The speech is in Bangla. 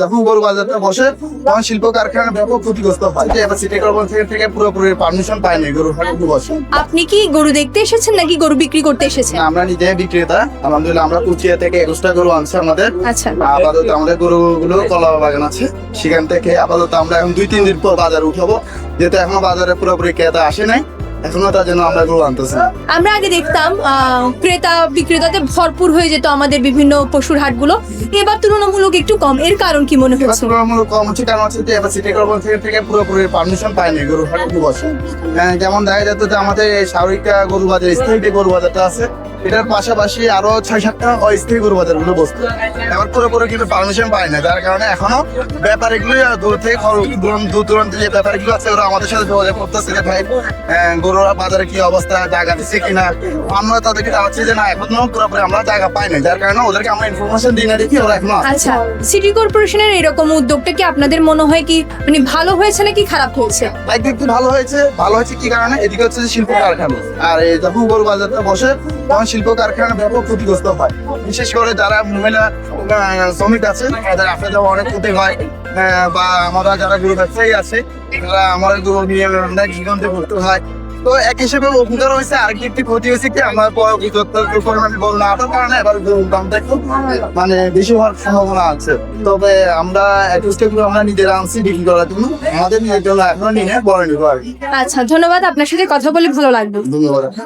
যখন গরু বাজারটা বসে তখন শিল্প কারখানা ব্যাপক ক্ষতিগ্রস্ত হয়। এবার সিটি কর্পোরেশন থেকে পুরোপুরি পারমিশন পায়নি গরু হাটে বসে। আপনি কি গরু দেখতে এসেছেন নাকি গরু বিক্রি করতে এসেছেন? আমরা নিজে বিক্রেতা, আলহামদুলিল্লাহ আমরা কুচিয়া থেকে 21টা গরু আনছি আমাদের। আচ্ছা, আপাতত আমাদের গরুগুলো কলা বাগান আছে, সেখান থেকে আপাতত আমরা এখন 2-3 দিন পর বাজারে উঠাবো, যেহেতু এখনো বাজারে পুরোপুরি ক্রেতা আসে নাই, এখনো তার জন্য আমরা গরু আনতেছি। আমরা আগে দেখতাম ক্রেতা বিক্রেতাতে ভরপুর হয়ে যেত আমাদের বিভিন্ন পশুর হাটগুলো, এবার তুলনামূলক একটু কম। এর কারণ কি মনে এবার হচ্ছে? তুলনামূলক কম হচ্ছে, কারণ হচ্ছে যে এবার সিটি কর্পোরেশন থেকে পুরোপুরি পারমিশন পায়নি গরু হাটে বসে। যেমন দেখা যেত যে আমাদের এই সাউরিকা গরু বাজার, স্থায়ী যে গরু বাজারটা আছে, এটার পাশাপাশি আরো 6-7টা অস্থায়ী গরু বাজার গুলো বসতো। এবার পুরোপুরি কিন্তু পারমিশন পায় না, যার কারণে এখনো ব্যাপারীগুলো দূর থেকে দূর দূরান্ত যে ব্যাপারীগুলো আছে ওরা আমাদের সাথে যোগাযোগ করতেছে যে ভাই গরুরা বাজারে কি অবস্থা, জায়গা দিচ্ছে কিনা। আমরা তাদেরকে জানাচ্ছি যে না, এখনো পুরোপুরি আমরা জায়গা পাই না, যার কারণে ওদেরকে আমরা ইনফরমেশন দিই না দেখি ওরা এখনো আসছে। আচ্ছা, সিটি কর্পোরেশনের এরকম উদ্যোগটা কি আপনাদের মনে হয় কি মানে ভালো হয়েছে নাকি খারাপ হয়েছে? একদিক দিয়ে ভালো হয়েছে কি কারণে, এদিকে হচ্ছে যে শিল্প কারখানা, আর এই যখন গরু বাজারটা বসে তখন শিল্প কারখানা ব্যাপক ক্ষতিগ্রস্ত হয়। বিশেষ করে যারা মহিলা শ্রমিক আছে তাদের আসা যাওয়া অনেক ক্ষতি হয়, বা আমরা যারা গরু ব্যবসায়ী আছে তারা আমাদের গরু নিয়ে অনেক জীবনতে করতে হয়। তো এক হিসেবে উপকার হয়েছে, আর একটি ক্ষতি হয়েছে কি আমার পরিমাণে গরু না আসার কারণে এবার গরুর দামটা একটু মানে বেশি হওয়ার সম্ভাবনা আছে। তবে আমরা আমরা নিজেরা আনছি বিক্রি করার জন্য, আমাদের নিজের জন্য এখনো নিয়ে বড় নিবো আর কি। আচ্ছা, ধন্যবাদ, আপনার সাথে কথা বলে ভালো লাগলো। ধন্যবাদ।